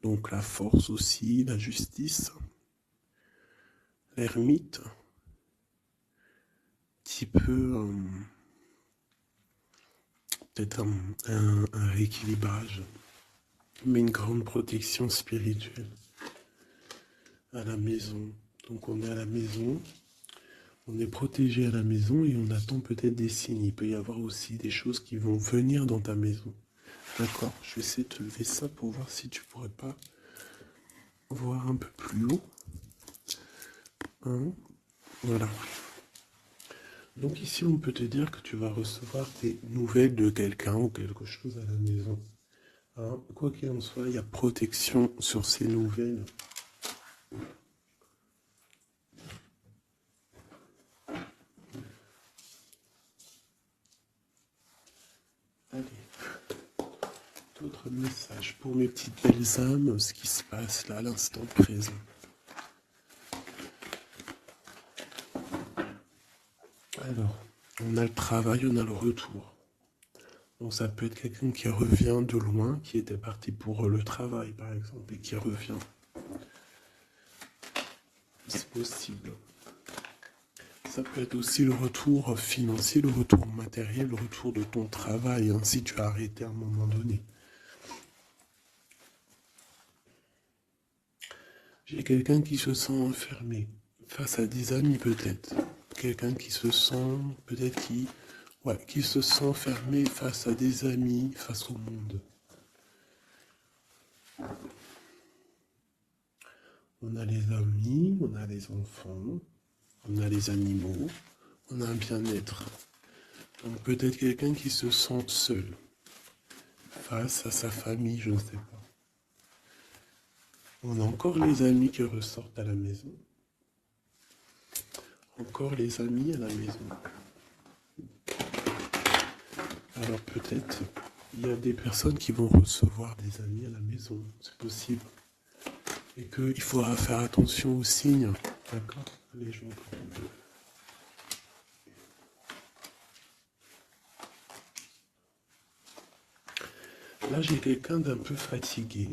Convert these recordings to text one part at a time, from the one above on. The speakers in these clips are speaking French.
Donc la force aussi, la justice, l'ermite, petit peu peut-être un rééquilibrage, mais une grande protection spirituelle à la maison. Donc on est à la maison, on est protégé à la maison et on attend peut-être des signes. Il peut y avoir aussi des choses qui vont venir dans ta maison. D'accord, je vais essayer de te lever ça pour voir si tu pourrais pas voir un peu plus haut. Hein, voilà. Donc ici, on peut te dire que tu vas recevoir des nouvelles de quelqu'un ou quelque chose à la maison. Hein, quoi qu'il en soit, il y a protection sur ces nouvelles. Allez, d'autres messages pour mes petites belles âmes, ce qui se passe là à l'instant présent. Alors, on a le travail, on a le retour. Donc ça peut être quelqu'un qui revient de loin, qui était parti pour le travail par exemple, et qui revient. C'est possible. Ça peut être aussi le retour financier, le retour matériel, le retour de ton travail, hein, si tu as arrêté à un moment donné. J'ai quelqu'un qui se sent enfermé, face à des amis peut-être. Quelqu'un qui se sent, peut-être qui se sent fermé face à des amis, face au monde. On a les amis, on a les enfants, on a les animaux, on a un bien-être. Donc peut-être quelqu'un qui se sent seul, face à sa famille, je ne sais pas. On a encore les amis qui ressortent à la maison. Encore les amis à la maison. Alors peut-être il y a des personnes qui vont recevoir des amis à la maison, c'est possible. Et qu'il faudra faire attention aux signes. D'accord? Allez, je vais encore un peu. Là, j'ai quelqu'un d'un peu fatigué.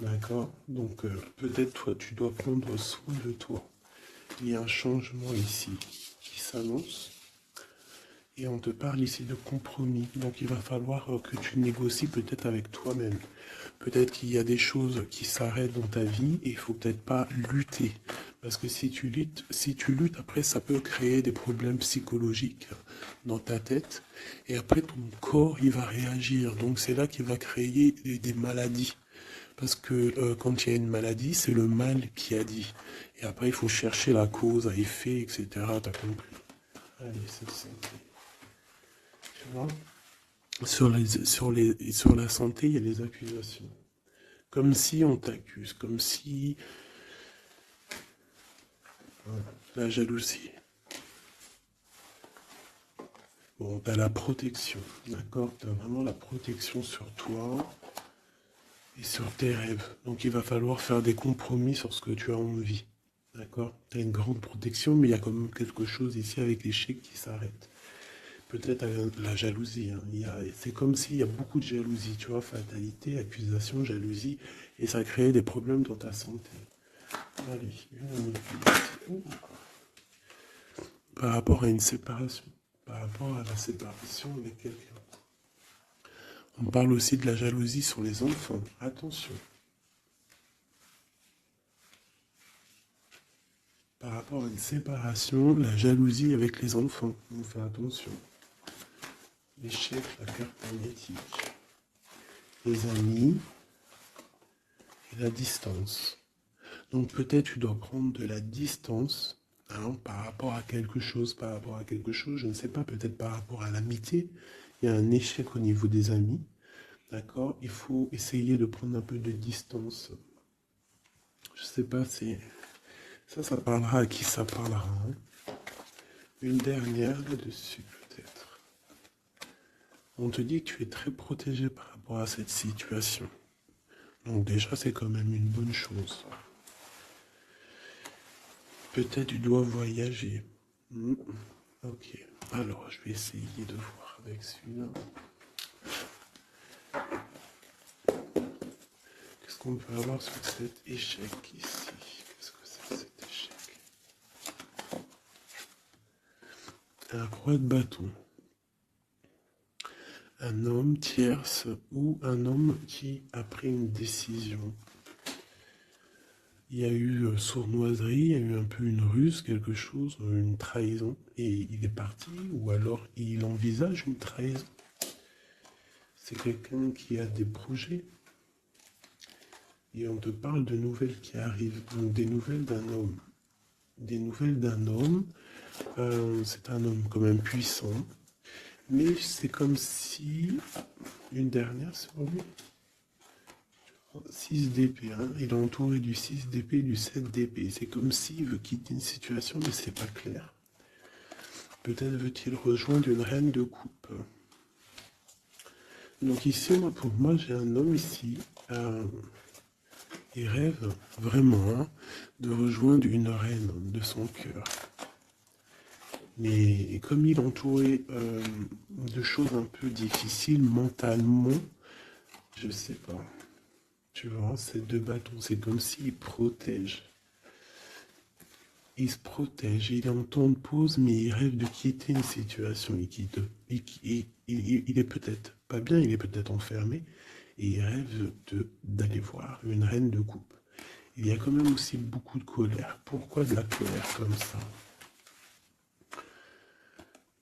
D'accord? Donc peut-être toi, tu dois prendre soin de toi. Il y a un changement ici qui s'annonce. Et on te parle ici de compromis. Donc il va falloir que tu négocies peut-être avec toi-même. Peut-être qu'il y a des choses qui s'arrêtent dans ta vie et il faut peut-être pas lutter. Parce que si tu luttes, après ça peut créer des problèmes psychologiques dans ta tête. Et après ton corps, il va réagir. Donc c'est là qu'il va créer des maladies. Parce que quand il y a une maladie, c'est le mal qui a dit. Et après, il faut chercher la cause à effet, etc. T'as compris? Allez, c'est ça. Tu vois? Sur la santé, il y a les accusations. Comme si on t'accuse, comme si... Voilà, la jalousie. Bon, t'as la protection, d'accord? T'as vraiment la protection sur toi et sur tes rêves. Donc il va falloir faire des compromis sur ce que tu as envie. D'accord? T'as une grande protection, mais il y a quand même quelque chose ici avec l'échec qui s'arrête. Peut-être la jalousie. Hein. C'est comme s'il y a beaucoup de jalousie, tu vois, fatalité, accusation, jalousie, et ça crée des problèmes dans ta santé. Allez, une manipulation. Par rapport à une séparation, par rapport à la séparation avec quelqu'un. On parle aussi de la jalousie sur les enfants. Attention. Par rapport à une séparation, la jalousie avec les enfants. On fait attention. L'échec, la carte magnétique. Les amis et la distance. Donc peut-être tu dois prendre de la distance par rapport à quelque chose, je ne sais pas, peut-être par rapport à l'amitié. Il y a un échec au niveau des amis. D'accord? Il faut essayer de prendre un peu de distance. Je ne sais pas si... Ça parlera à qui ça parlera. Hein. Une dernière là-dessus, peut-être. On te dit que tu es très protégé par rapport à cette situation. Donc déjà, c'est quand même une bonne chose. Peut-être tu dois voyager. Ok. Alors, je vais essayer de voir avec celui-là. Qu'est-ce qu'on peut avoir sur cet échec ici? Qu'est-ce que c'est cet échec? Un roi de bâton. Un homme tierce ou un homme qui a pris une décision. Il y a eu sournoiserie, il y a eu un peu une ruse, quelque chose, une trahison, et il est parti, ou alors il envisage une trahison. C'est quelqu'un qui a des projets, et on te parle de nouvelles qui arrivent, donc des nouvelles d'un homme. Des nouvelles d'un homme, c'est un homme quand même puissant, mais c'est comme si, une dernière sur lui, 6 d'épée, hein. Il est entouré du 6 d'épée et du 7 d'épée. C'est comme s'il veut quitter une situation, mais c'est pas clair. Peut-être veut-il rejoindre une reine de coupe. Donc ici, pour moi, j'ai un homme ici. Il rêve vraiment de rejoindre une reine de son cœur. Mais comme il est entouré de choses un peu difficiles mentalement, je sais pas. Tu vois, ces deux bâtons, c'est comme s'il protège. Il se protège, il est en temps de pause, mais il rêve de quitter une situation. Il est peut-être pas bien, il est peut-être enfermé, et il rêve d'aller voir une reine de coupe. Il y a quand même aussi beaucoup de colère. Pourquoi de la colère comme ça?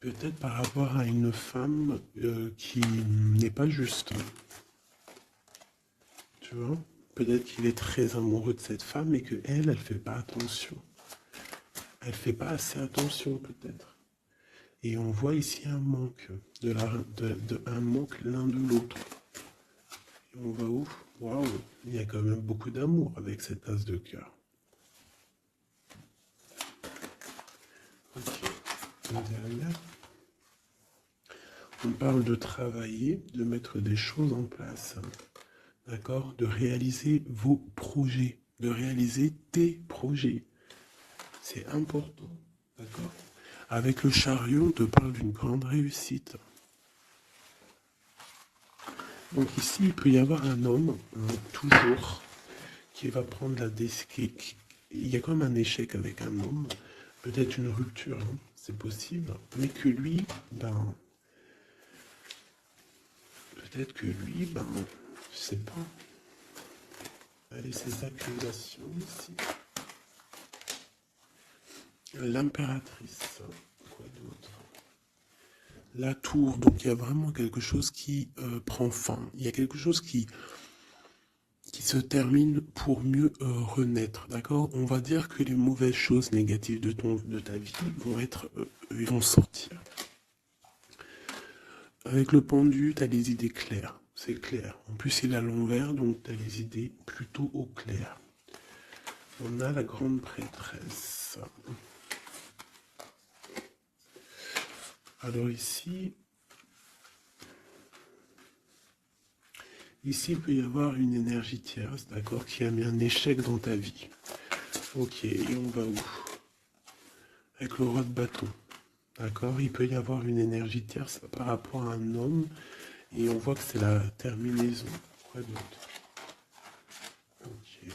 Peut-être par rapport à une femme qui n'est pas juste. Tu vois? Peut-être qu'il est très amoureux de cette femme et qu'elle fait pas attention. Elle fait pas assez attention peut-être. Et on voit ici un manque, un manque l'un de l'autre. Et on va où? Waouh, il y a quand même beaucoup d'amour avec cet as de cœur. Ok, derrière. On parle de travailler, de mettre des choses en place. D'accord? De réaliser vos projets, de réaliser tes projets. C'est important. D'accord? Avec le chariot, on te parle d'une grande réussite. Donc ici, il peut y avoir un homme, toujours, qui va prendre la décision. Il y a comme un échec avec un homme, peut-être une rupture, hein, c'est possible, mais que lui, peut-être que lui, je sais pas. Allez, ces accusations ici. L'impératrice, quoi d'autre? La tour, donc il y a vraiment quelque chose qui prend fin. Il y a quelque chose qui se termine pour mieux renaître, d'accord? On va dire que les mauvaises choses négatives de ta vie vont sortir. Avec le pendu, tu as les idées claires, c'est clair. En plus, il est à l'envers, donc tu as les idées plutôt au clair. On a la grande prêtresse. Alors ici, il peut y avoir une énergie tierce, d'accord, qui a mis un échec dans ta vie. Ok, et on va où? Avec le roi de bâton. D'accord, il peut y avoir une énergie tierce par rapport à un homme, et on voit que c'est la terminaison. Quoi d'autre? Ok.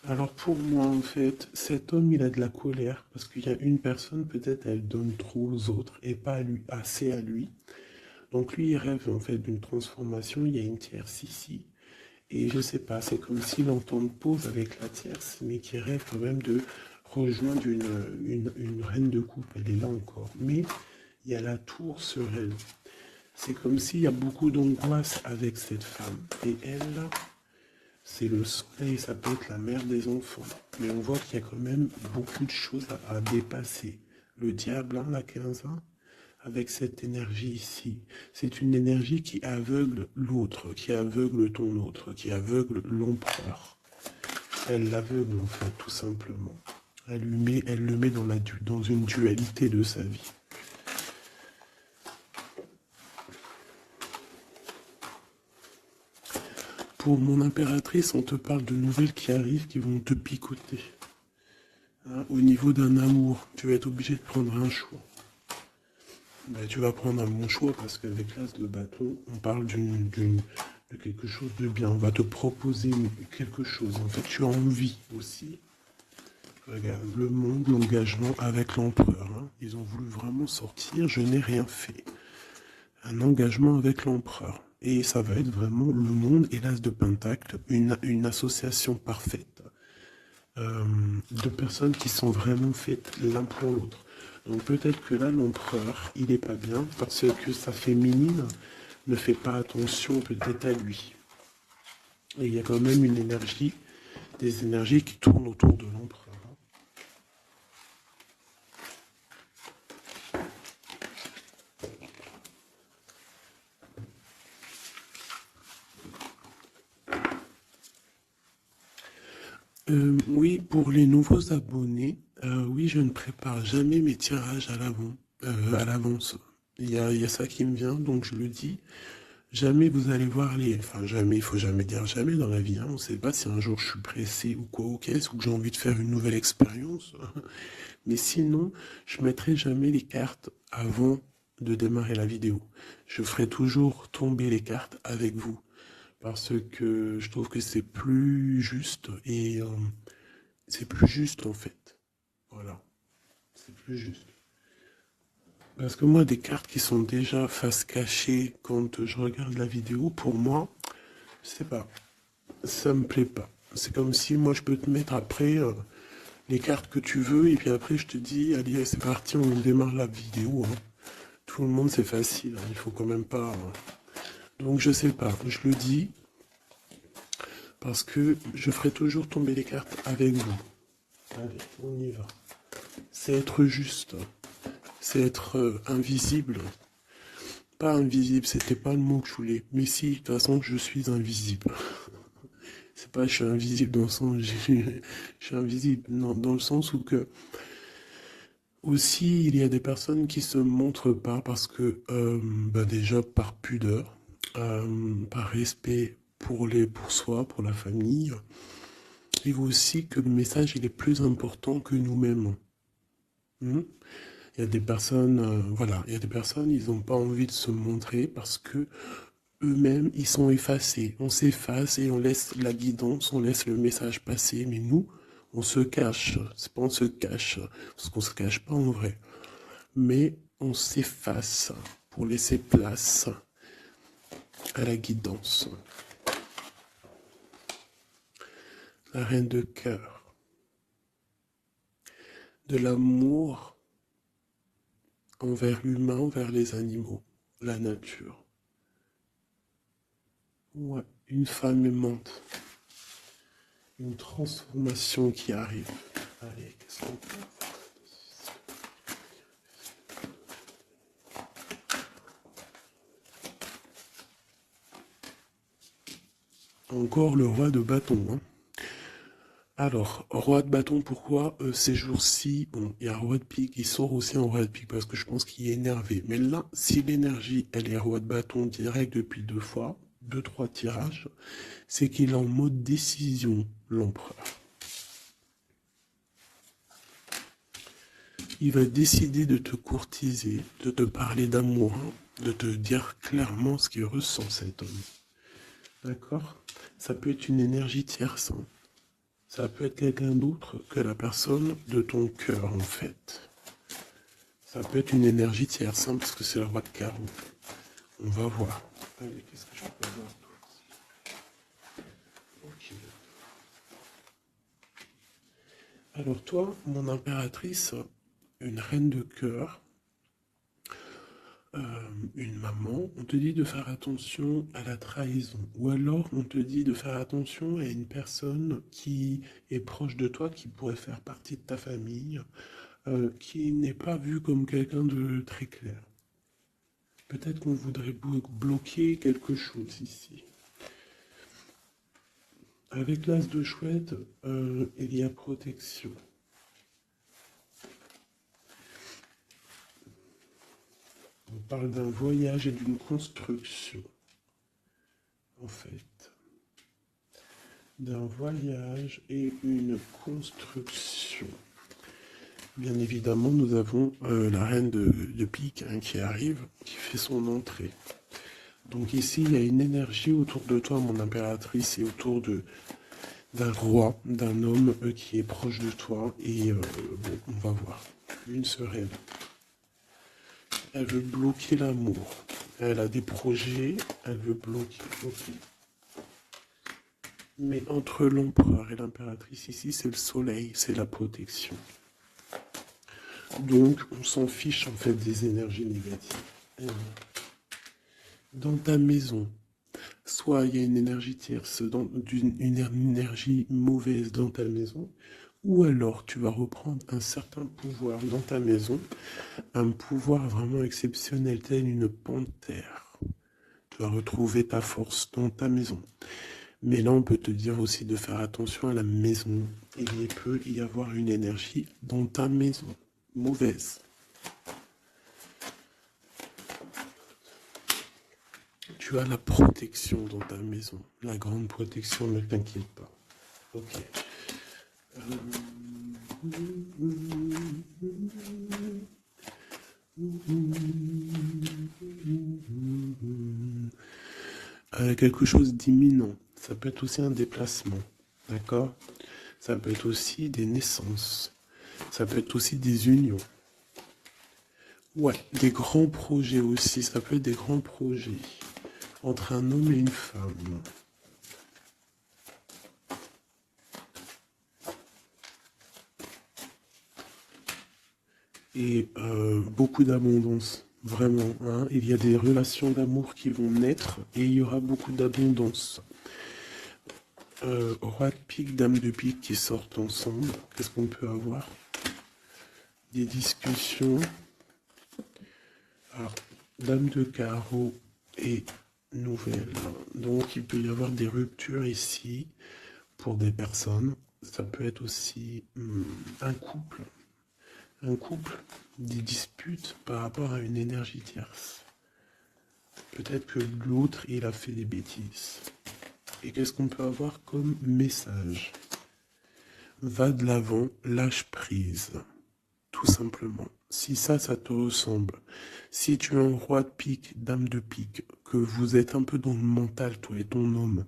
Alors pour moi, en fait, cet homme, il a de la colère parce qu'il y a une personne, peut-être, elle donne trop aux autres et pas à lui, assez à lui. Donc lui, il rêve en fait d'une transformation. Il y a une tierce ici. Et je sais pas, c'est comme s'il entend de pause avec la tierce, mais qui rêve quand même de rejoindre une reine de coupe. Elle est là encore. Mais il y a la tour sur elle. C'est comme s'il y a beaucoup d'angoisse avec cette femme. Et elle, là, c'est le soleil, ça peut être la mère des enfants. Mais on voit qu'il y a quand même beaucoup de choses à dépasser. Le diable, hein, la 15 ans, avec cette énergie ici, c'est une énergie qui aveugle l'autre, qui aveugle ton autre, qui aveugle l'empereur. Elle l'aveugle en fait, tout simplement. Elle le met dans une dualité de sa vie. Pour mon impératrice, on te parle de nouvelles qui arrivent, qui vont te picoter. Hein, au niveau d'un amour, tu vas être obligé de prendre un choix. Ben, tu vas prendre un bon choix parce qu'avec l'as de bâton, on parle de quelque chose de bien. On va te proposer quelque chose. En fait, tu as envie aussi. Regarde, le monde, l'engagement avec l'empereur. Hein. Ils ont voulu vraiment sortir, je n'ai rien fait. Un engagement avec l'empereur. Et ça va être vraiment le monde et l'as de Pentacle, une association parfaite de personnes qui sont vraiment faites l'un pour l'autre. Donc peut-être que là, l'empereur, il n'est pas bien parce que sa féminine ne fait pas attention peut-être à lui. Et il y a quand même une énergie, des énergies qui tournent autour de l'empereur. Oui, pour les nouveaux abonnés, oui, je ne prépare jamais mes tirages à l'avance. Il y a ça qui me vient, donc je le dis. Jamais vous allez voir les... Enfin, jamais, il faut jamais dire jamais dans la vie. Hein. On ne sait pas si un jour je suis pressé ou quoi, ou qu'est-ce, ou que j'ai envie de faire une nouvelle expérience. Mais sinon, je mettrai jamais les cartes avant de démarrer la vidéo. Je ferai toujours tomber les cartes avec vous. Parce que je trouve que c'est plus juste et c'est plus juste en fait. Voilà, c'est plus juste. Parce que moi, des cartes qui sont déjà face cachée quand je regarde la vidéo, pour moi, je sais pas, ça me plaît pas. C'est comme si moi je peux te mettre après les cartes que tu veux et puis après je te dis, allez, c'est parti, on démarre la vidéo. Hein. Tout le monde, c'est facile, hein, il faut quand même pas. Hein. Donc je sais pas, je le dis parce que je ferai toujours tomber les cartes avec vous. Allez, on y va. C'est être juste, c'est être invisible. Pas invisible, c'était pas le mot que je voulais. Mais si, de toute façon, je suis invisible. C'est pas je suis invisible dans le sens je suis invisible, non, dans le sens où que aussi il y a des personnes qui se montrent pas parce que bah déjà par pudeur, par respect pour soi, pour la famille, et aussi que le message il est plus important que nous-mêmes. Hmm. Il y a des personnes, voilà, il y a des personnes, ils n'ont pas envie de se montrer parce que eux-mêmes, ils sont effacés. On s'efface et on laisse la guidance, on laisse le message passer. Mais nous, on se cache. C'est pas on se cache, parce qu'on se cache pas en vrai. Mais on s'efface pour laisser place à la guidance. La reine de cœur. De l'amour envers l'humain, envers les animaux, la nature. Ouais, une femme aimante. Une transformation qui arrive. Allez, qu'est-ce qu'on peut faire? Encore le roi de bâton. Hein. Alors, roi de bâton, pourquoi ces jours-ci, bon, il y a roi de pique, il sort aussi en roi de pique parce que je pense qu'il est énervé. Mais là, si l'énergie, elle est roi de bâton direct depuis deux fois, deux, trois tirages, c'est qu'il est en mode décision, l'empereur. Il va décider de te courtiser, de te parler d'amour, hein, de te dire clairement ce qu'il ressent cet homme. D'accord? Ça peut être une énergie tierce. Hein. Ça peut être quelqu'un d'autre que la personne de ton cœur, en fait. Ça peut être une énergie tierce, hein, parce que c'est le roi de carreau. On va voir. Allez, qu'est-ce que je peux avoir d'autre? Ok. Alors toi, mon impératrice, une reine de cœur, une maman, on te dit de faire attention à la trahison. Ou alors on te dit de faire attention à une personne qui est proche de toi, qui pourrait faire partie de ta famille, qui n'est pas vue comme quelqu'un de très clair. Peut-être qu'on voudrait bloquer quelque chose ici. Avec l'as de chouette, il y a protection. On parle d'un voyage et d'une construction, en fait. d'un voyage et une construction. Bien évidemment, nous avons la reine de pique hein, qui arrive, qui fait son entrée. Donc ici, il y a une énergie autour de toi, mon impératrice, et autour d'un roi, d'un homme qui est proche de toi. Et bon, on va voir. Une sereine. Elle veut bloquer l'amour. Elle a des projets, elle veut bloquer. Okay. Mais entre l'empereur et l'impératrice, ici, c'est le soleil, c'est la protection. Donc, on s'en fiche en fait des énergies négatives. Dans ta maison, soit il y a une énergie tierce, une énergie mauvaise dans ta maison, ou alors tu vas reprendre un certain pouvoir dans ta maison, un pouvoir vraiment exceptionnel, tel une panthère. Tu vas retrouver ta force dans ta maison. Mais là, on peut te dire aussi de faire attention à la maison. Il peut y avoir une énergie dans ta maison, mauvaise. Tu as la protection dans ta maison, la grande protection, ne t'inquiète pas. Ok. Quelque chose d'imminent. Ça peut être aussi un déplacement. D'accord? Ça peut être aussi des naissances. Ça peut être aussi des unions. Ouais, des grands projets aussi. Ça peut être des grands projets entre un homme et une femme. Et beaucoup d'abondance, vraiment. Hein. Il y a des relations d'amour qui vont naître et il y aura beaucoup d'abondance. Roi de pique, dame de pique qui sortent ensemble. Qu'est-ce qu'on peut avoir? Des discussions. Alors, dame de carreau et nouvelle. Donc, il peut y avoir des ruptures ici pour des personnes. Ça peut être aussi un couple. Un couple, des disputes par rapport à une énergie tierce. Peut-être que l'autre, il a fait des bêtises. Et qu'est-ce qu'on peut avoir comme message? Va de l'avant, lâche prise. Tout simplement. Si ça te ressemble, si tu es un roi de pique, dame de pique, que vous êtes un peu dans le mental, toi et ton homme,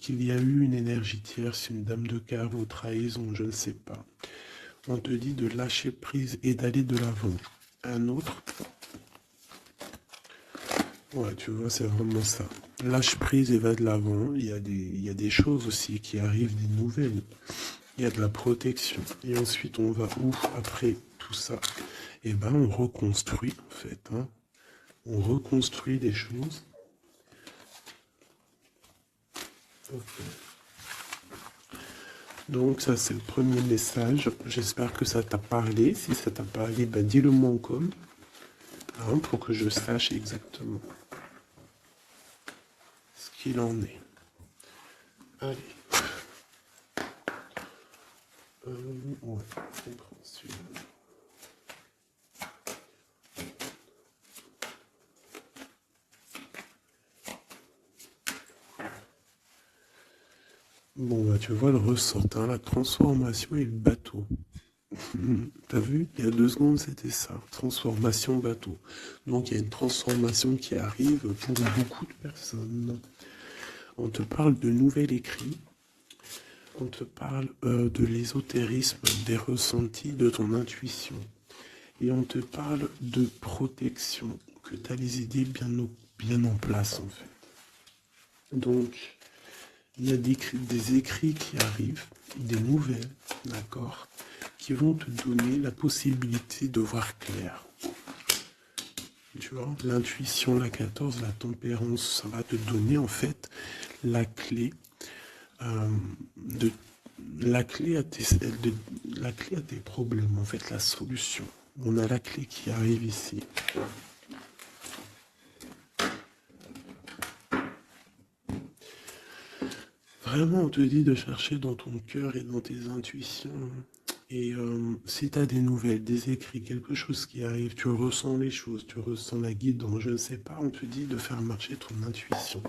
qu'il y a eu une énergie tierce, une dame de carreau, trahison, je ne sais pas. On te dit de lâcher prise et d'aller de l'avant. Un autre, ouais, tu vois, c'est vraiment ça. Lâche prise et va de l'avant. Il y a des choses aussi qui arrivent, des nouvelles. Il y a de la protection. Et ensuite, on va où après tout ça? Eh ben, on reconstruit, en fait. Hein. On reconstruit des choses. Okay. Donc, ça, c'est le premier message. J'espère que ça t'a parlé. Si ça t'a parlé, ben, dis-le-moi en com. Hein, pour que je sache exactement ce qu'il en est. Allez. Ouais, on prend celui-là. Bon, bah, tu vois le ressort, hein, la transformation et le bateau. T'as vu? Il y a 2 secondes, c'était ça. Transformation bateau. Donc, il y a une transformation qui arrive pour beaucoup de personnes. On te parle de nouvel écrit. On te parle de l'ésotérisme, des ressentis, de ton intuition. Et on te parle de protection, que tu as les idées bien en place, en fait. Donc, il y a des écrits qui arrivent, des nouvelles, d'accord, qui vont te donner la possibilité de voir clair. Tu vois, l'intuition, la 14, la tempérance, ça va te donner en fait la clé la clé à tes problèmes, en fait, la solution. On a la clé qui arrive ici. Vraiment, on te dit de chercher dans ton cœur et dans tes intuitions. Et si tu as des nouvelles, des écrits, quelque chose qui arrive, tu ressens les choses, tu ressens la guidance, je ne sais pas, on te dit de faire marcher ton intuition.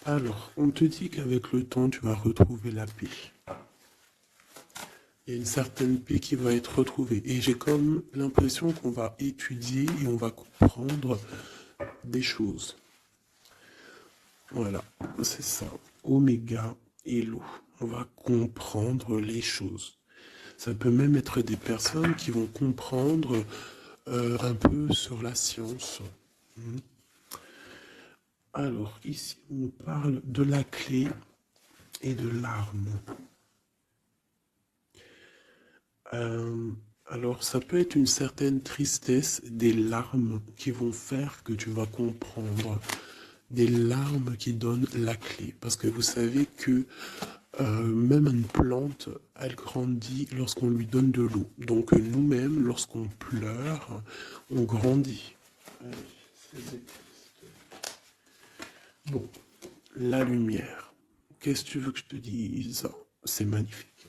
Alors, on te dit qu'avec le temps, tu vas retrouver la paix. Il y a une certaine paix qui va être retrouvée. Et j'ai comme l'impression qu'on va étudier et on va comprendre des choses. Voilà, c'est ça. Oméga et l'eau. On va comprendre les choses. Ça peut même être des personnes qui vont comprendre un peu sur la science. Alors, ici, on parle de la clé et de l'arme. Alors, ça peut être une certaine tristesse, des larmes qui vont faire que tu vas comprendre. Des larmes qui donnent la clé. Parce que vous savez que même une plante, elle grandit lorsqu'on lui donne de l'eau. Donc nous-mêmes, lorsqu'on pleure, on grandit. Bon, la lumière. Qu'est-ce que tu veux que je te dise? C'est magnifique.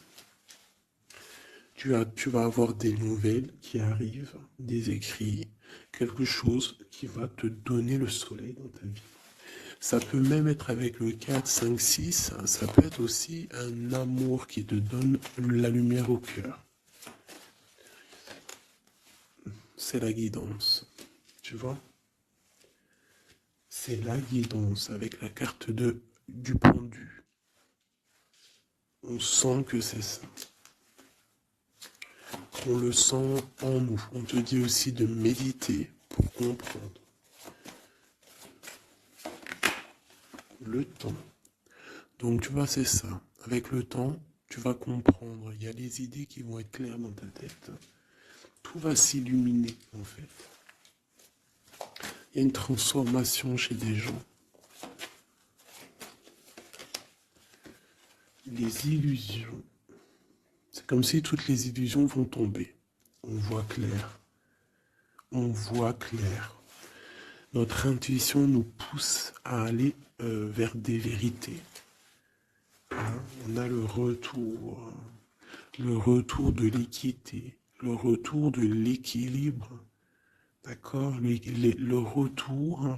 Tu vas avoir des nouvelles qui arrivent, des écrits, quelque chose qui va te donner le soleil dans ta vie. Ça peut même être avec le 4, 5, 6, ça peut être aussi un amour qui te donne la lumière au cœur. C'est la guidance, tu vois? C'est la guidance avec la carte du pendu. On sent que c'est ça. On le sent en nous. On te dit aussi de méditer pour comprendre. Le temps. Donc tu vois, c'est ça. Avec le temps, tu vas comprendre. Il y a des idées qui vont être claires dans ta tête. Tout va s'illuminer, en fait. Il y a une transformation chez des gens. Les illusions. C'est comme si toutes les illusions vont tomber. On voit clair. On voit clair. Notre intuition nous pousse à aller vers des vérités. Hein, on a le retour de l'équité, le retour de l'équilibre, d'accord, le retour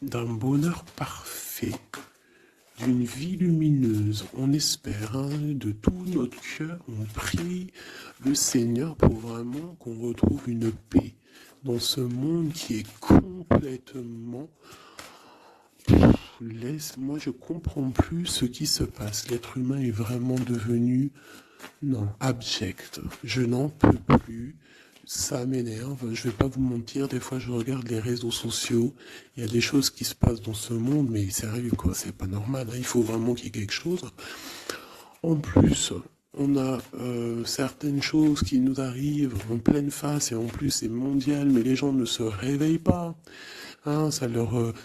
d'un bonheur parfait, d'une vie lumineuse. On espère, hein, de tout notre cœur, on prie le Seigneur pour vraiment qu'on retrouve une paix dans ce monde qui est complètement... Moi, je comprends plus ce qui se passe. L'être humain est vraiment devenu, non, abject. Je n'en peux plus. Ça m'énerve. Je vais pas vous mentir. Des fois, je regarde les réseaux sociaux. Il y a des choses qui se passent dans ce monde, mais sérieux, quoi. C'est pas normal. Hein. Il faut vraiment qu'il y ait quelque chose. En plus, on a certaines choses qui nous arrivent en pleine face et en plus c'est mondial, mais les gens ne se réveillent pas. Hein, ça leur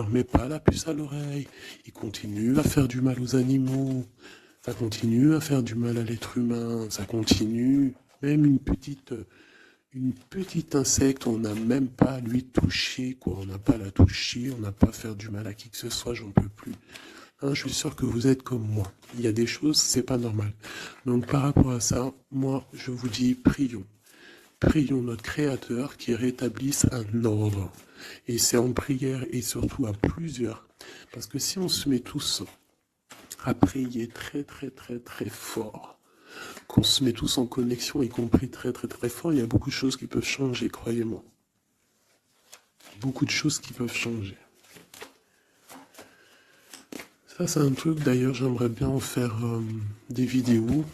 met pas la puce à l'oreille. Ils continuent à faire du mal aux animaux. Ça continue à faire du mal à l'être humain. Ça continue. Même une petite insecte, on n'a même pas à lui toucher, quoi. On n'a pas à la toucher, on n'a pas à faire du mal à qui que ce soit, j'en peux plus. Hein, je suis sûr que vous êtes comme moi. Il y a des choses, c'est pas normal. Donc par rapport à ça, moi, je vous dis, prions. Prions notre Créateur qui rétablisse un ordre. Et c'est en prière et surtout à plusieurs. Parce que si on se met tous à prier très très très très fort, qu'on se met tous en connexion, y compris très très très fort, il y a beaucoup de choses qui peuvent changer, croyez-moi. Beaucoup de choses qui peuvent changer. Ça c'est un truc, d'ailleurs, j'aimerais bien en faire des vidéos.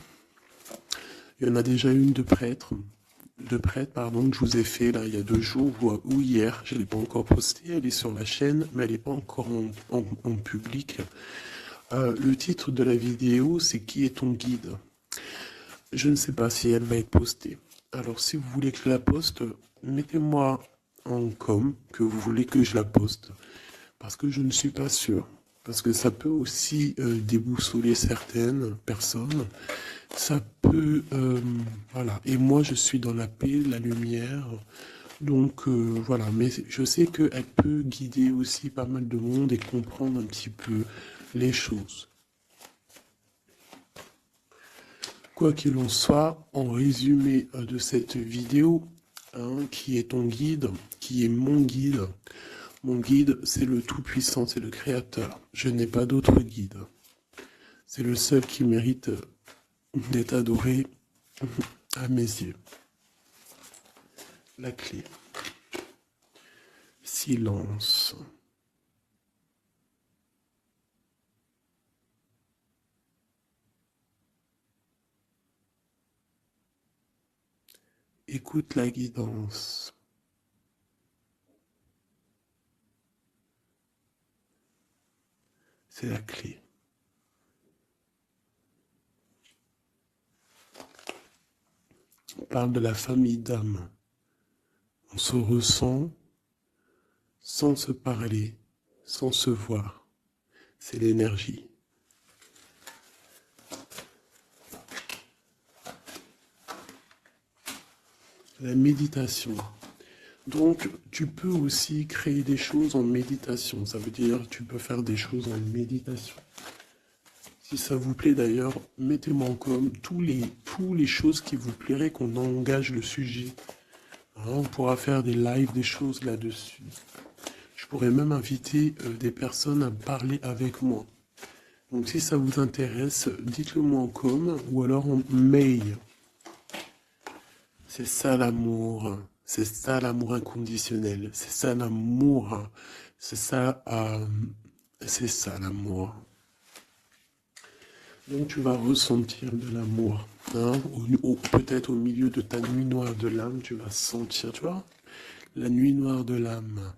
Il y en a déjà une de prêtre, pardon, que je vous ai fait là il y a 2 jours ou hier, je ne l'ai pas encore postée, elle est sur la chaîne, mais elle n'est pas encore en public. Le titre de la vidéo, c'est Qui est ton guide? Je ne sais pas si elle va être postée. Alors si vous voulez que je la poste, mettez-moi en com que vous voulez que je la poste. Parce que je ne suis pas sûr. Parce que ça peut aussi déboussoler certaines personnes. Ça peut... voilà. Et moi, je suis dans la paix, la lumière. Donc, voilà. Mais je sais qu'elle peut guider aussi pas mal de monde et comprendre un petit peu les choses. Quoi qu'il en soit, en résumé de cette vidéo, hein, qui est ton guide, qui est mon guide, Mon guide, c'est le Tout-Puissant, c'est le Créateur. Je n'ai pas d'autre guide. C'est le seul qui mérite d'être adoré à mes yeux. La clé. Silence. Écoute la guidance. C'est la clé. On parle de la famille d'âme. On se ressent sans se parler, sans se voir. C'est l'énergie. La méditation. Donc, tu peux aussi créer des choses en méditation. Ça veut dire tu peux faire des choses en méditation. Si ça vous plaît d'ailleurs, mettez-moi en com tous les choses qui vous plairaient qu'on engage le sujet. Hein, on pourra faire des lives, des choses là-dessus. Je pourrais même inviter des personnes à parler avec moi. Donc si ça vous intéresse, dites-le moi en com ou alors en mail. C'est ça l'amour. C'est ça l'amour inconditionnel. C'est ça l'amour. C'est ça l'amour. Donc tu vas ressentir de l'amour. Hein? Peut-être au milieu de ta nuit noire de l'âme, tu vas sentir, tu vois, la nuit noire de l'âme,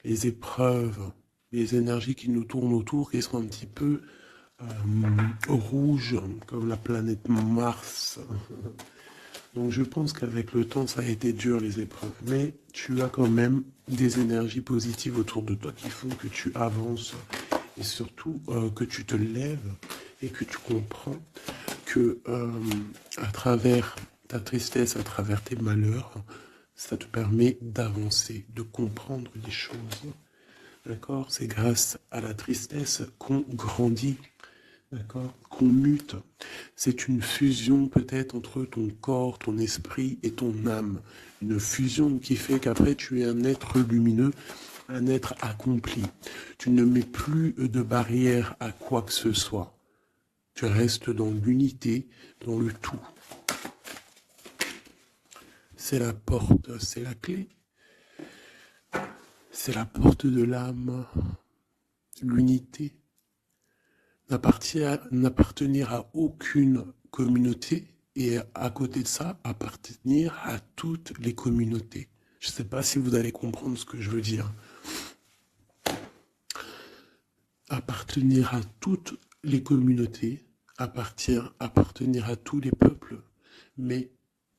les épreuves, les énergies qui nous tournent autour, qui sont un petit peu rouges, comme la planète Mars. Donc je pense qu'avec le temps, ça a été dur les épreuves. Mais tu as quand même des énergies positives autour de toi qui font que tu avances et surtout que tu te lèves et que tu comprends que à travers ta tristesse, à travers tes malheurs, ça te permet d'avancer, de comprendre les choses. D'accord? C'est grâce à la tristesse qu'on grandit. D'accord? Qu'on mute. C'est une fusion peut-être entre ton corps, ton esprit et ton âme. Une fusion qui fait qu'après tu es un être lumineux, un être accompli. Tu ne mets plus de barrière à quoi que ce soit. Tu restes dans l'unité, dans le tout. C'est la porte, c'est la clé. C'est la porte de l'âme, l'unité. N'appartenir à aucune communauté et à côté de ça, appartenir à toutes les communautés. Je ne sais pas si vous allez comprendre ce que je veux dire. Appartenir à toutes les communautés, appartenir à tous les peuples, mais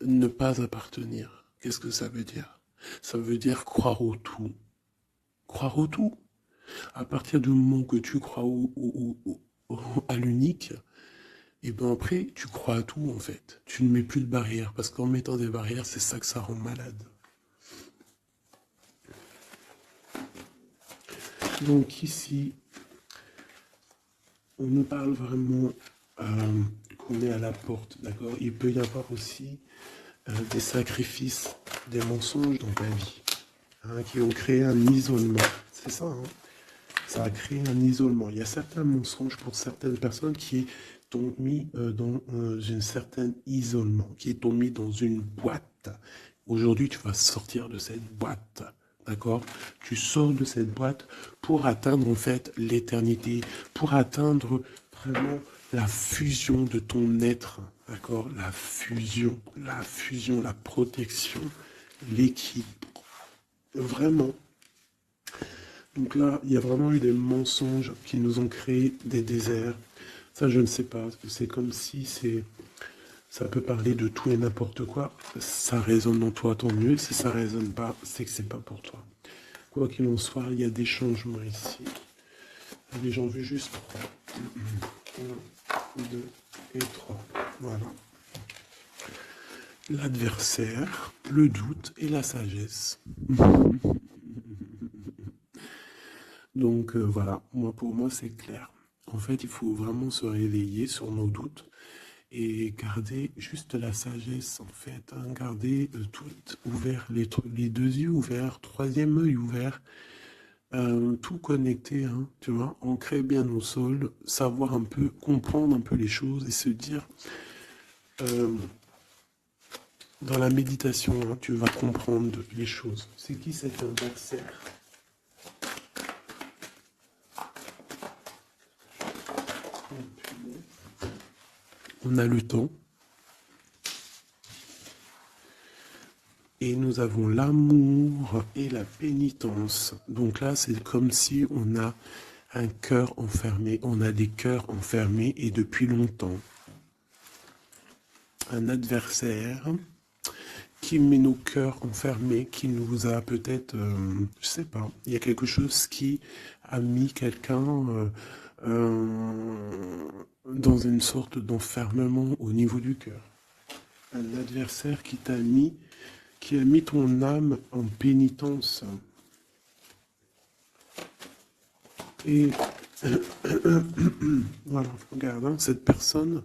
ne pas appartenir. Qu'est-ce que ça veut dire? Ça veut dire croire au tout. Croire au tout. À partir du moment que tu crois à l'unique, et ben après, tu crois à tout en fait. Tu ne mets plus de barrières, parce qu'en mettant des barrières, c'est ça que ça rend malade. Donc ici, on nous parle vraiment qu'on est à la porte, d'accord? Il peut y avoir aussi des sacrifices, des mensonges dans ta vie, hein, qui ont créé un isolement. C'est ça, hein? Ça a créé un isolement. Il y a certains mensonges pour certaines personnes qui t'ont mis dans un certain isolement, qui t'ont mis dans une boîte. Aujourd'hui, tu vas sortir de cette boîte. D'accord? Tu sors de cette boîte pour atteindre en fait l'éternité, pour atteindre vraiment la fusion de ton être. D'accord? La fusion, la protection, l'équilibre. Vraiment. Donc là, il y a vraiment eu des mensonges qui nous ont créé des déserts. Ça, je ne sais pas. C'est comme si ça peut parler de tout et n'importe quoi. Ça résonne en toi, tant mieux. Si ça résonne pas, c'est que c'est pas pour toi. Quoi qu'il en soit, il y a des changements ici. Allez, j'en veux juste 3. 1, 2 et 3. Voilà. L'adversaire, le doute et la sagesse. Donc voilà, pour moi c'est clair. En fait, il faut vraiment se réveiller sur nos doutes et garder juste la sagesse en fait. Hein, garder tout ouvert, les deux yeux ouverts, troisième œil ouvert. tout connecté, hein, tu vois, ancré bien au sol, savoir un peu, comprendre un peu les choses et se dire, euh, dans la méditation, hein, tu vas comprendre les choses. C'est qui cet adversaire? On a le temps. Et nous avons l'amour et la pénitence. Donc là, c'est comme si on a un cœur enfermé. On a des cœurs enfermés et depuis longtemps. Un adversaire qui met nos cœurs enfermés, qui nous a peut-être, je sais pas, il y a quelque chose qui a mis quelqu'un dans une sorte d'enfermement au niveau du cœur. Un adversaire qui t'a mis, qui a mis ton âme en pénitence. Et voilà, regarde, hein, cette personne,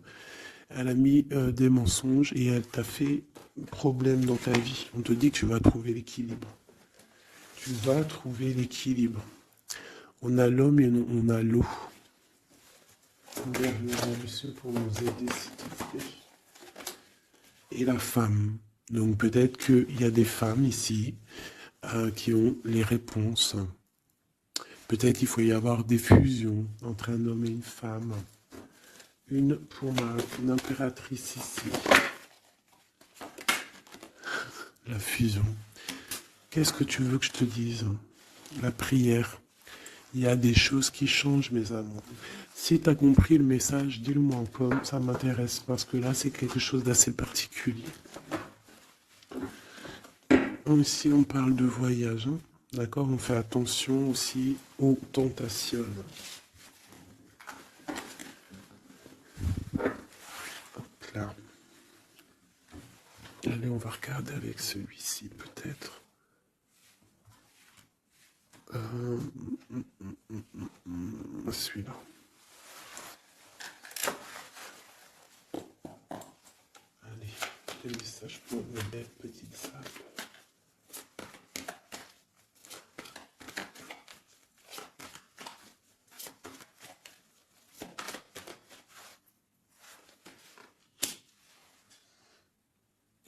elle a mis des mensonges et elle t'a fait problème dans ta vie. On te dit que tu vas trouver l'équilibre. Tu vas trouver l'équilibre. On a l'homme et on a l'eau. Monsieur pour nous aider, s'il te plaît. Et la femme. Donc peut-être qu'il y a des femmes ici qui ont les réponses. Peut-être qu'il faut y avoir des fusions entre un homme et une femme. Une pour une impératrice ici. La fusion. Qu'est-ce que tu veux que je te dise? La prière. Il y a des choses qui changent, mes amours. Si tu as compris le message, dis-le-moi encore, ça m'intéresse, parce que là, c'est quelque chose d'assez particulier. Ici, on parle de voyage, hein. D'accord? On fait attention aussi aux tentations. Hop là. Allez, on va regarder avec celui-ci, peut-être. Celui-là. Allez, des messages pour une belle petite salle.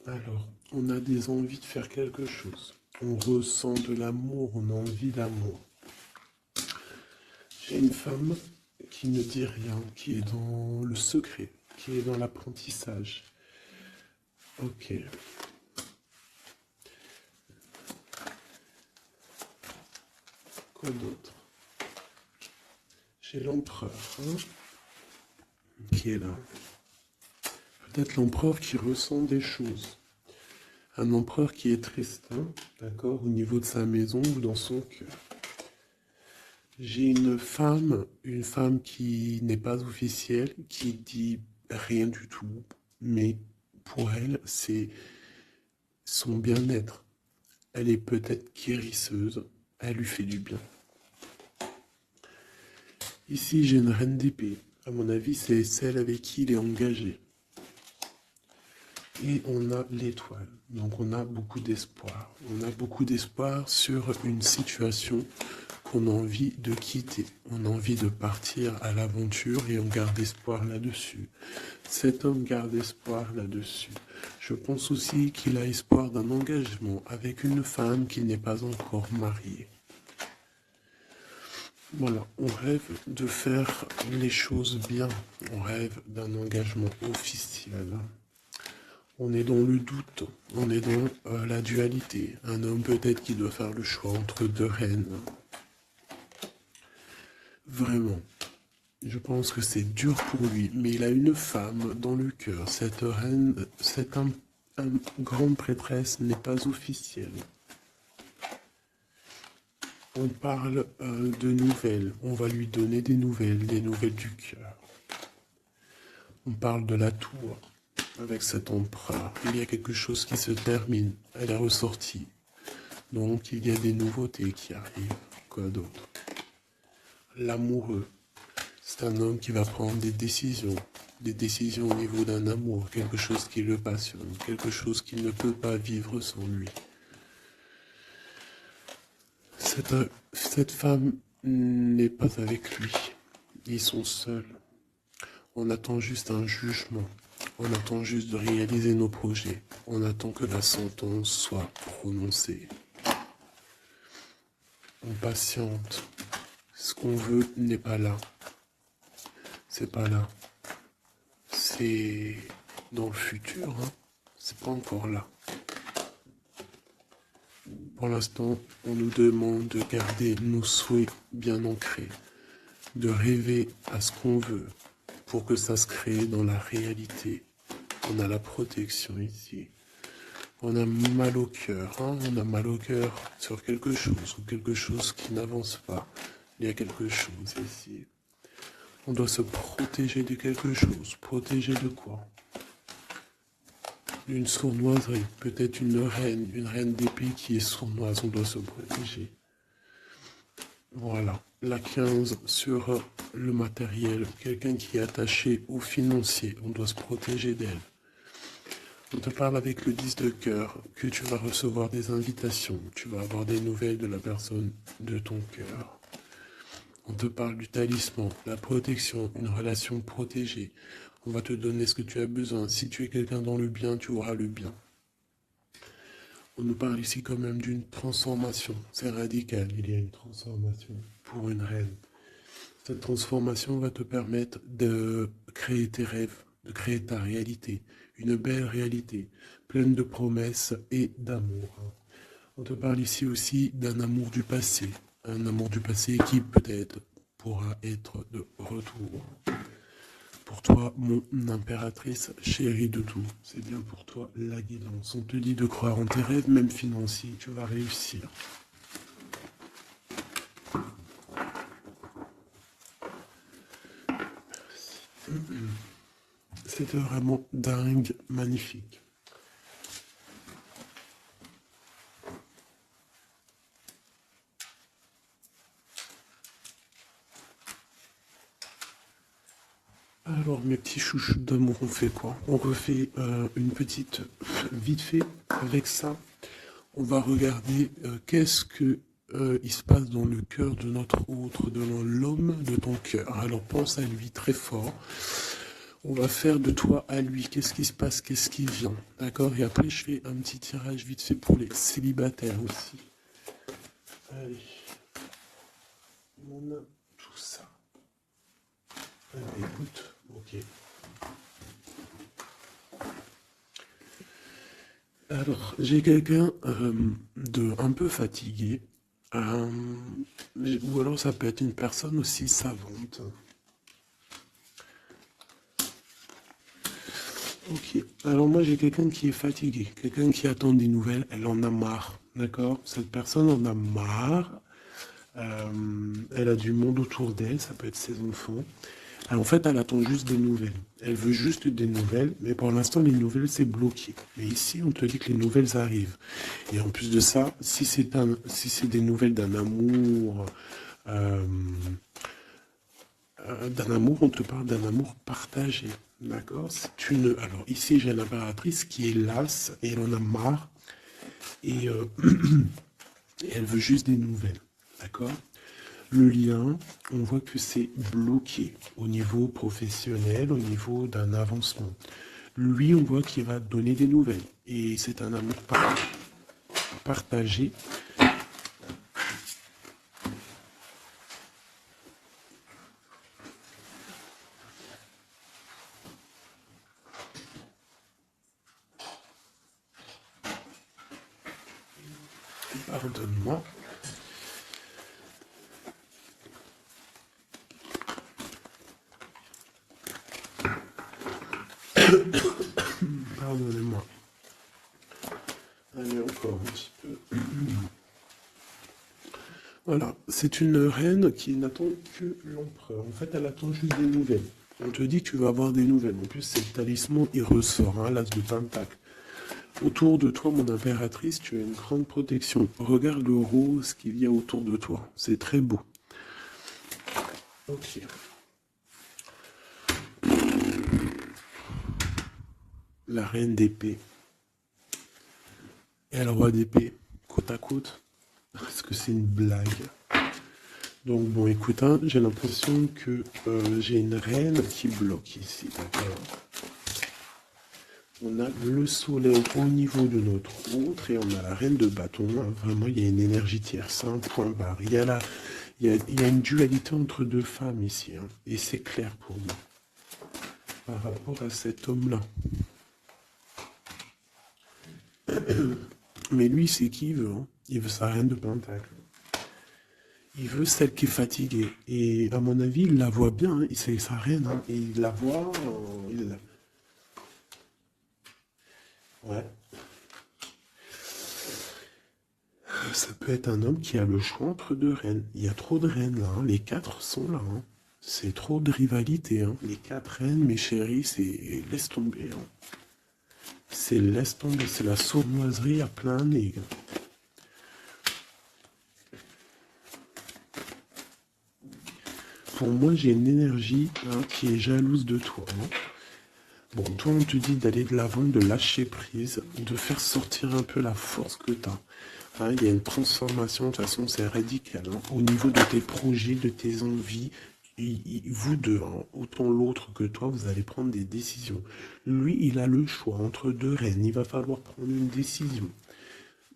Alors, on a des envies de faire quelque chose. On ressent de l'amour, on a envie d'amour. J'ai une femme qui ne dit rien, qui est dans le secret, qui est dans l'apprentissage. Ok. Quoi d'autre? J'ai l'empereur, hein, qui est là. Peut-être l'empereur qui ressent des choses. Un empereur qui est triste, hein, d'accord, au niveau de sa maison ou dans son cœur. J'ai une femme qui n'est pas officielle, qui dit rien du tout, mais pour elle, c'est son bien-être. Elle est peut-être guérisseuse, elle lui fait du bien. Ici, j'ai une reine d'épée. À mon avis, c'est celle avec qui il est engagé. Et on a l'étoile. Donc on a beaucoup d'espoir. On a beaucoup d'espoir sur une situation qu'on a envie de quitter. On a envie de partir à l'aventure et on garde espoir là-dessus. Cet homme garde espoir là-dessus. Je pense aussi qu'il a espoir d'un engagement avec une femme qui n'est pas encore mariée. Voilà, on rêve de faire les choses bien. On rêve d'un engagement officiel. On est dans le doute, on est dans la dualité. Un homme peut-être qui doit faire le choix entre deux reines. Vraiment, je pense que c'est dur pour lui, mais il a une femme dans le cœur. Cette reine, cette grande prêtresse n'est pas officielle. On parle de nouvelles, on va lui donner des nouvelles du cœur. On parle de la tour. Avec cet empereur, il y a quelque chose qui se termine, elle est ressortie. Donc il y a des nouveautés qui arrivent. Quoi d'autre? L'amoureux, c'est un homme qui va prendre des décisions au niveau d'un amour, quelque chose qui le passionne, quelque chose qu'il ne peut pas vivre sans lui. Cette femme n'est pas avec lui. Ils sont seuls. On attend juste un jugement. On attend juste de réaliser nos projets. On attend que la sentence soit prononcée. On patiente. Ce qu'on veut n'est pas là. C'est pas là. C'est dans le futur, hein. C'est pas encore là. Pour l'instant, on nous demande de garder nos souhaits bien ancrés, de rêver à ce qu'on veut pour que ça se crée dans la réalité. On a la protection ici. On a mal au cœur, hein. On a mal au cœur sur quelque chose ou quelque chose qui n'avance pas. Il y a quelque chose ici. On doit se protéger de quelque chose. Protéger de quoi? D'une sournoiserie, peut-être une reine d'épée qui est sournoise, on doit se protéger. Voilà, la 15 sur le matériel, quelqu'un qui est attaché au financier, on doit se protéger d'elle. On te parle avec le 10 de cœur, que tu vas recevoir des invitations, tu vas avoir des nouvelles de la personne de ton cœur. On te parle du talisman, la protection, une relation protégée. On va te donner ce que tu as besoin. Si tu es quelqu'un dans le bien, tu auras le bien. On nous parle ici quand même d'une transformation. C'est radical, il y a une transformation pour une reine. Cette transformation va te permettre de créer tes rêves, de créer ta réalité. Une belle réalité, pleine de promesses et d'amour. On te parle ici aussi d'un amour du passé. Un amour du passé qui peut-être pourra être de retour. Pour toi, mon impératrice chérie de tout, c'est bien pour toi la guidance. On te dit de croire en tes rêves, même financiers, tu vas réussir. C'était vraiment dingue, magnifique. Alors mes petits chouchous d'amour, on fait quoi? On refait une petite vite fait avec ça. On va regarder qu'est-ce que il se passe dans le cœur de notre autre, de l'homme de ton cœur. Alors pense à lui très fort. On va faire de toi à lui. Qu'est-ce qui se passe? Qu'est-ce qui vient? D'accord? Et après je fais un petit tirage vite fait pour les célibataires aussi. Allez. On a tout ça. Allez, écoute. Ok. Alors, j'ai quelqu'un de un peu fatigué, ou alors ça peut être une personne aussi savante. Ok, alors moi j'ai quelqu'un qui est fatigué, quelqu'un qui attend des nouvelles, elle en a marre, d'accord? Cette personne en a marre, elle a du monde autour d'elle, ça peut être ses enfants. Alors, en fait, elle attend juste des nouvelles. Elle veut juste des nouvelles, mais pour l'instant, les nouvelles, c'est bloqué. Mais ici, on te dit que les nouvelles arrivent. Et en plus de ça, si c'est des nouvelles euh, d'un amour, on te parle d'un amour partagé. D'accord? Alors, ici, j'ai l'impératrice qui est lasse et elle en a marre. Et, et elle veut juste des nouvelles. D'accord? Le lien, on voit que c'est bloqué au niveau professionnel, au niveau d'un avancement. Lui, on voit qu'il va donner des nouvelles. Et c'est un amour partagé. Pardonne-moi. Pardonnez-moi. Allez, encore un petit peu. Voilà, c'est une reine qui n'attend que l'empereur. En fait, elle attend juste des nouvelles. On te dit que tu vas avoir des nouvelles. En plus, c'est le talisman, il ressort, hein, l'as de pentacle. Autour de toi, mon impératrice, tu as une grande protection. Regarde le rose qu'il y a autour de toi. C'est très beau. Ok. La reine d'épée et le roi d'épée, côte à côte. Est-ce que c'est une blague? Donc bon, écoute, hein, j'ai l'impression que j'ai une reine qui bloque ici, d'accord? On a le soleil au niveau de notre outre et on a la reine de bâton. Hein. Vraiment, il y a une énergie tierce, un point barre. Il y a une dualité entre deux femmes ici. Hein, et c'est clair pour moi par rapport à cet homme-là. Mais lui, c'est qui il veut. Hein. Il veut sa reine de pentacle. Il veut celle qui est fatiguée. Et à mon avis, il la voit bien. Hein. C'est sa reine. Hein. Et il la voit. Ouais. Ça peut être un homme qui a le choix entre deux reines. Il y a trop de reines là. Hein. Les quatre sont là. Hein. C'est trop de rivalité. Hein. Les quatre reines, mes chéris, c'est laisse tomber. Hein. C'est laisse tomber. C'est la sournoiserie à plein nez. Pour moi, j'ai une énergie hein, qui est jalouse de toi. Hein. Bon, toi, on te dit d'aller de l'avant, de lâcher prise, de faire sortir un peu la force que tu as. Hein, il y a une transformation, de toute façon, c'est radical. Hein, au niveau de tes projets, de tes envies, vous deux, hein, autant l'autre que toi, vous allez prendre des décisions. Lui, il a le choix entre deux reines. Il va falloir prendre une décision.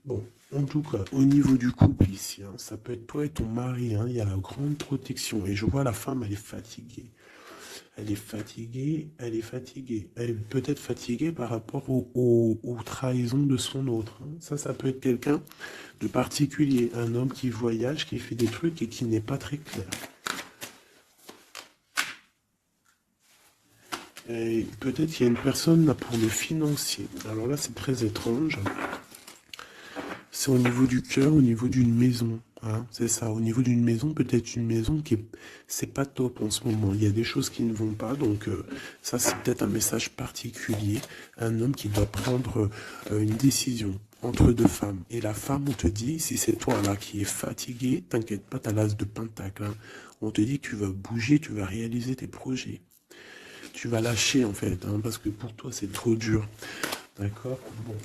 Bon, en tout cas, au niveau du couple ici, hein, ça peut être toi et ton mari. Hein, il y a la grande protection. Et je vois la femme, elle est fatiguée. Elle est fatiguée, elle est fatiguée. Elle est peut-être fatiguée par rapport aux trahisons de son autre. Hein. Ça peut être quelqu'un de particulier. Un homme qui voyage, qui fait des trucs et qui n'est pas très clair. Et peut-être qu'il y a une personne là pour le financier. Alors là, c'est très étrange. C'est au niveau du cœur, au niveau d'une maison. Hein, c'est ça, au niveau d'une maison, peut-être une maison qui est, c'est pas top en ce moment. Il y a des choses qui ne vont pas, donc ça c'est peut-être un message particulier. Un homme qui doit prendre une décision entre deux femmes. Et la femme, on te dit, si c'est toi là qui es fatigué, t'inquiète pas, t'as l'as de pentacle. Hein. On te dit que tu vas bouger, tu vas réaliser tes projets. Tu vas lâcher en fait, hein, parce que pour toi c'est trop dur. D'accord? Bon.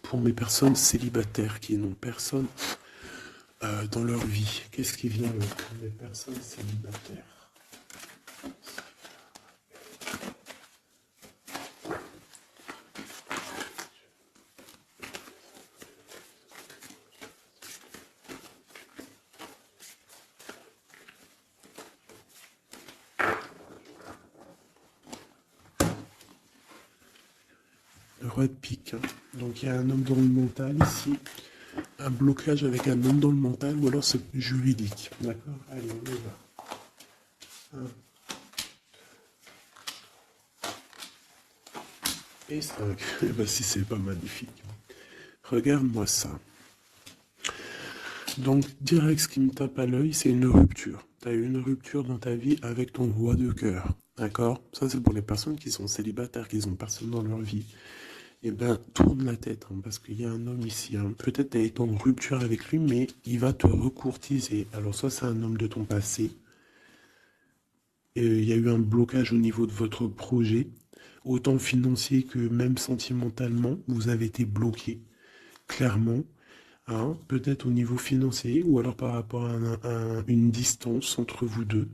Pour mes personnes célibataires qui n'ont personne dans leur vie, qu'est-ce qui vient pour mes personnes célibataires? Le roi de pique. Hein. Donc il y a un homme dans le mental ici. Un blocage avec un homme dans le mental ou alors c'est juridique. D'accord? Allez, on y va. 1 et 5. Eh ben, si c'est pas magnifique. Regarde-moi ça. Donc, direct, ce qui me tape à l'œil, c'est une rupture. Tu as eu une rupture dans ta vie avec ton roi de cœur. D'accord? Ça, c'est pour les personnes qui sont célibataires, qui n'ont personne dans leur vie. Eh bien, tourne la tête, hein, parce qu'il y a un homme ici. Hein. Peut-être tu as été en rupture avec lui, mais il va te recourtiser. Alors, soit c'est un homme de ton passé. Et il y a eu un blocage au niveau de votre projet, autant financier que même sentimentalement. Vous avez été bloqué, clairement. Hein, peut-être au niveau financier, ou alors par rapport à une distance entre vous deux.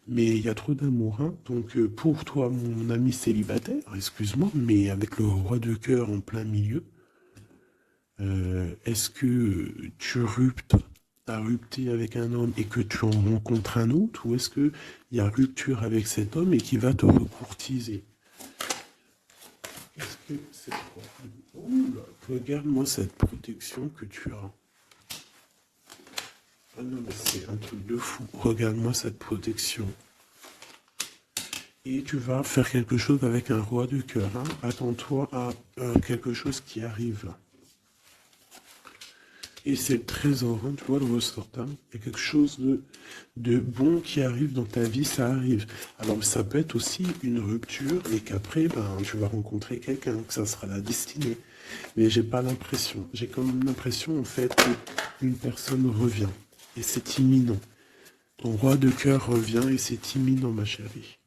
Mais il y a trop d'amour, hein. Donc pour toi, mon ami célibataire, excuse-moi, mais avec le roi de cœur en plein milieu, est-ce que tu as rupté avec un homme et que tu en rencontres un autre, ou est-ce que il y a rupture avec cet homme et qui va te recourtiser? Est-ce que c'est quoi? Oula, regarde-moi cette protection que tu as. Ah non, mais c'est un truc de fou. Regarde-moi cette protection. Et tu vas faire quelque chose avec un roi de cœur. Hein. Attends-toi à quelque chose qui arrive là. Et c'est le trésor, hein, tu vois, le ressort. Hein. Il y a quelque chose de bon qui arrive dans ta vie, ça arrive. Alors ça peut être aussi une rupture et qu'après, ben, tu vas rencontrer quelqu'un, que ça sera la destinée. Mais j'ai pas l'impression. J'ai quand même l'impression, en fait, qu'une personne revient. Et c'est imminent. Ton roi de cœur revient et c'est imminent, ma chérie.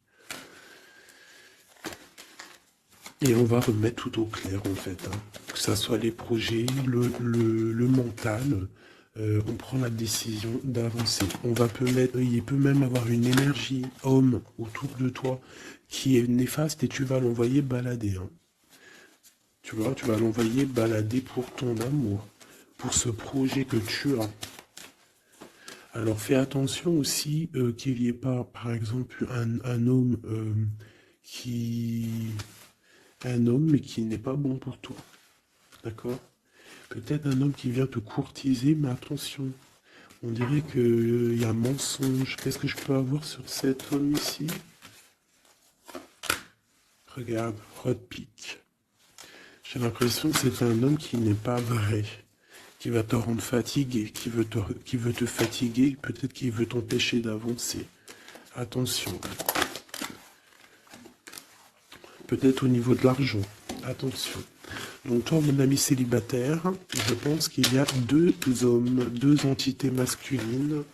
Et on va remettre tout au clair, en fait. Hein. Que ça soit les projets, le mental. On prend la décision d'avancer. Il peut même avoir une énergie homme autour de toi qui est néfaste et tu vas l'envoyer balader. Hein. Tu vois, tu vas l'envoyer balader pour ton amour, pour ce projet que tu as. Alors fais attention aussi qu'il n'y ait pas, par exemple, un homme qui... Un homme mais qui n'est pas bon pour toi. D'accord? Peut-être un homme qui vient te courtiser, mais attention. On dirait qu'il y a mensonge. Qu'est-ce que je peux avoir sur cet homme ici? Regarde, Rodpick. J'ai l'impression que c'est un homme qui n'est pas vrai, qui va te rendre fatigué, qui veut te fatiguer, peut-être qu'il veut t'empêcher d'avancer. Attention. Peut-être au niveau de l'argent. Attention. Donc toi, mon ami célibataire, je pense qu'il y a deux hommes, deux entités masculines,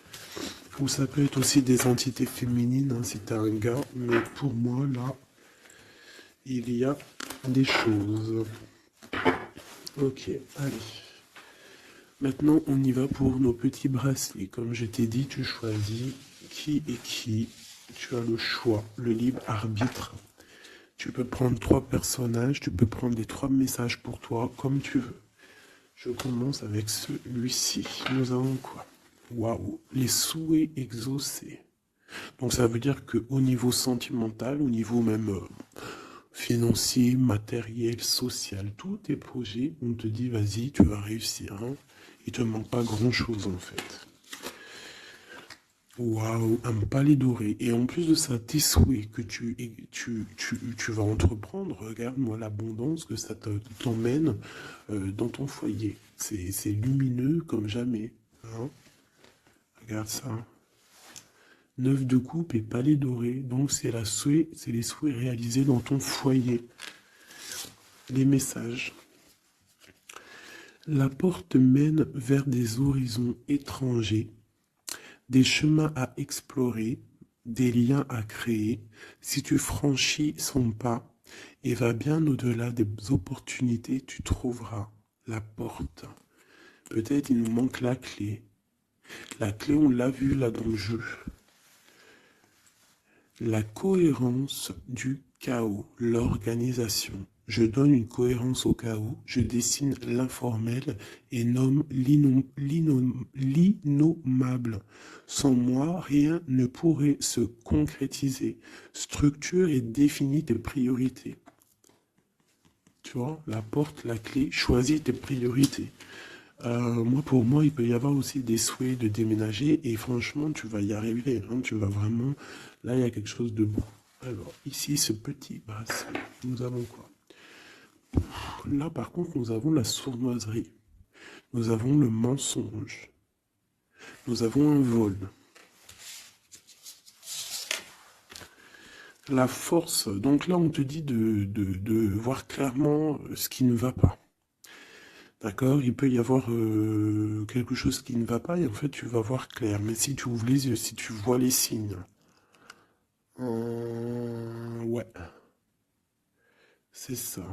ou ça peut être aussi des entités féminines, hein, si t'es un gars, mais pour moi, là, il y a des choses. Ok, allez. Maintenant, on y va pour nos petits bracelets. Comme je t'ai dit, tu choisis qui est qui. Tu as le choix, le libre arbitre. Tu peux prendre 3 personnages, tu peux prendre les 3 messages pour toi, comme tu veux. Je commence avec celui-ci. Nous avons quoi? Waouh, les souhaits exaucés. Donc ça veut dire qu'au niveau sentimental, au niveau même financier, matériel, social, tous tes projets, on te dit vas-y, tu vas réussir. Hein. Il te manque pas grand-chose en fait. Waouh, un palais doré. Et en plus de ça, tes souhaits que tu vas entreprendre, regarde-moi l'abondance que ça t'emmène dans ton foyer. C'est lumineux comme jamais. Hein. Regarde ça. 9 de coupe et palais doré. Donc c'est les souhaits réalisés dans ton foyer. Les messages. La porte mène vers des horizons étrangers. Des chemins à explorer, des liens à créer, si tu franchis son pas et vas bien au-delà des opportunités, tu trouveras la porte. Peut-être il nous manque la clé. La clé, on l'a vu là dans le jeu. La cohérence du chaos, l'organisation. Je donne une cohérence au chaos, je dessine l'informel et nomme l'innommable. Sans moi, rien ne pourrait se concrétiser. Structure et définis tes priorités. Tu vois, la porte, la clé, choisis tes priorités. Pour moi, il peut y avoir aussi des souhaits de déménager et franchement, tu vas y arriver. Hein, tu vas vraiment... Là, il y a quelque chose de beau. Alors, ici, ce petit bracelet, nous avons quoi? Là, par contre, nous avons la sournoiserie. Nous avons le mensonge. Nous avons un vol. La force. Donc là, on te dit de voir clairement ce qui ne va pas. D'accord? Il peut y avoir quelque chose qui ne va pas et en fait, tu vas voir clair. Mais si tu ouvres les yeux, si tu vois les signes. Ouais. C'est ça.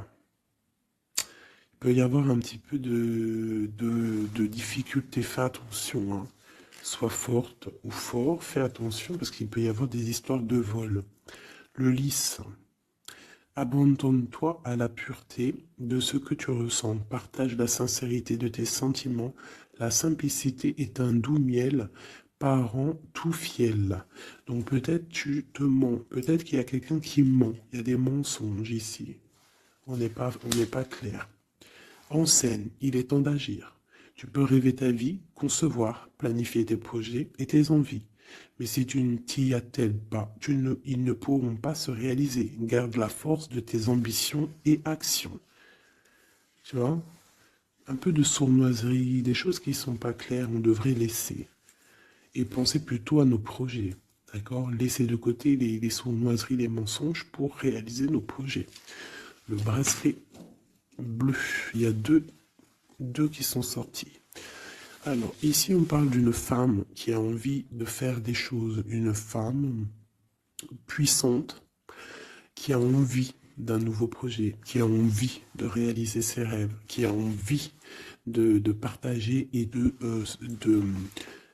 Il peut y avoir un petit peu de difficulté. Fais attention. Hein. Sois forte ou fort. Fais attention parce qu'il peut y avoir des histoires de vol. Le lys. Abandonne-toi à la pureté de ce que tu ressens. Partage la sincérité de tes sentiments. La simplicité est un doux miel, parent tout fiel. Donc peut-être tu te mens. Peut-être qu'il y a quelqu'un qui ment. Il y a des mensonges ici. On n'est pas clair. En scène, il est temps d'agir. Tu peux rêver ta vie, concevoir, planifier tes projets et tes envies. Mais si tu ne t'y attelles pas, ils ne pourront pas se réaliser. Garde la force de tes ambitions et actions. Tu vois? Un peu de sournoiserie, des choses qui ne sont pas claires, on devrait laisser. Et penser plutôt à nos projets. D'accord? Laisser de côté les sournoiseries, les mensonges pour réaliser nos projets. Le bracelet bleu, il y a deux qui sont sortis. Alors, ici, on parle d'une femme qui a envie de faire des choses. Une femme puissante qui a envie d'un nouveau projet, qui a envie de réaliser ses rêves, qui a envie de partager et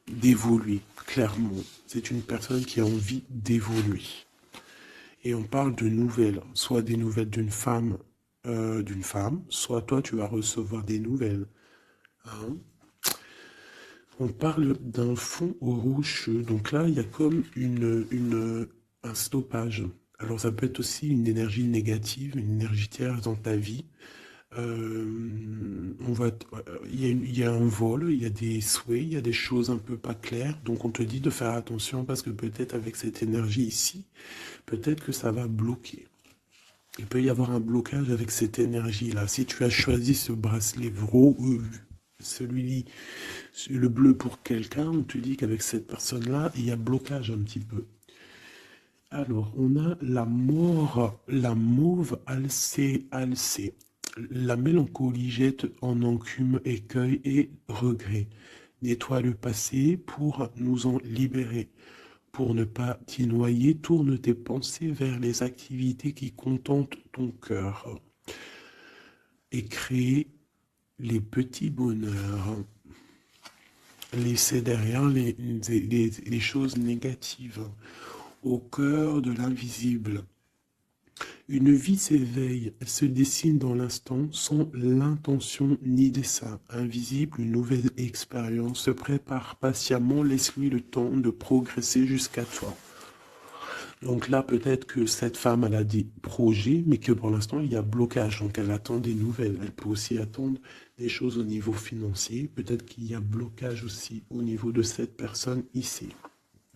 d'évoluer, clairement. C'est une personne qui a envie d'évoluer. Et on parle de nouvelles, soit des nouvelles d'une femme, soit toi tu vas recevoir des nouvelles. Hein. On parle d'un fond rouge, donc là il y a comme un stoppage. Alors ça peut être aussi une énergie négative, une énergie tierce dans ta vie. Il y a un vol, il y a des souhaits, il y a des choses un peu pas claires. Donc on te dit de faire attention parce que peut-être avec cette énergie ici, peut-être que ça va bloquer. Il peut y avoir un blocage avec cette énergie-là. Si tu as choisi ce bracelet celui le bleu pour quelqu'un, on te dit qu'avec cette personne-là, il y a blocage un petit peu. Alors, on a la mort, la mauve alcée. La mélancolie jette en enclume écueil et regret. Nettoie le passé pour nous en libérer. Pour ne pas t'y noyer, tourne tes pensées vers les activités qui contentent ton cœur. Et crée les petits bonheurs. Laisser derrière les choses négatives. Au cœur de l'invisible. Une vie s'éveille, elle se dessine dans l'instant sans l'intention ni dessein. Invisible, une nouvelle expérience se prépare patiemment, laisse-lui le temps de progresser jusqu'à toi. Donc là, peut-être que cette femme, elle a des projets, mais que pour l'instant, il y a blocage. Donc elle attend des nouvelles. Elle peut aussi attendre des choses au niveau financier. Peut-être qu'il y a blocage aussi au niveau de cette personne ici.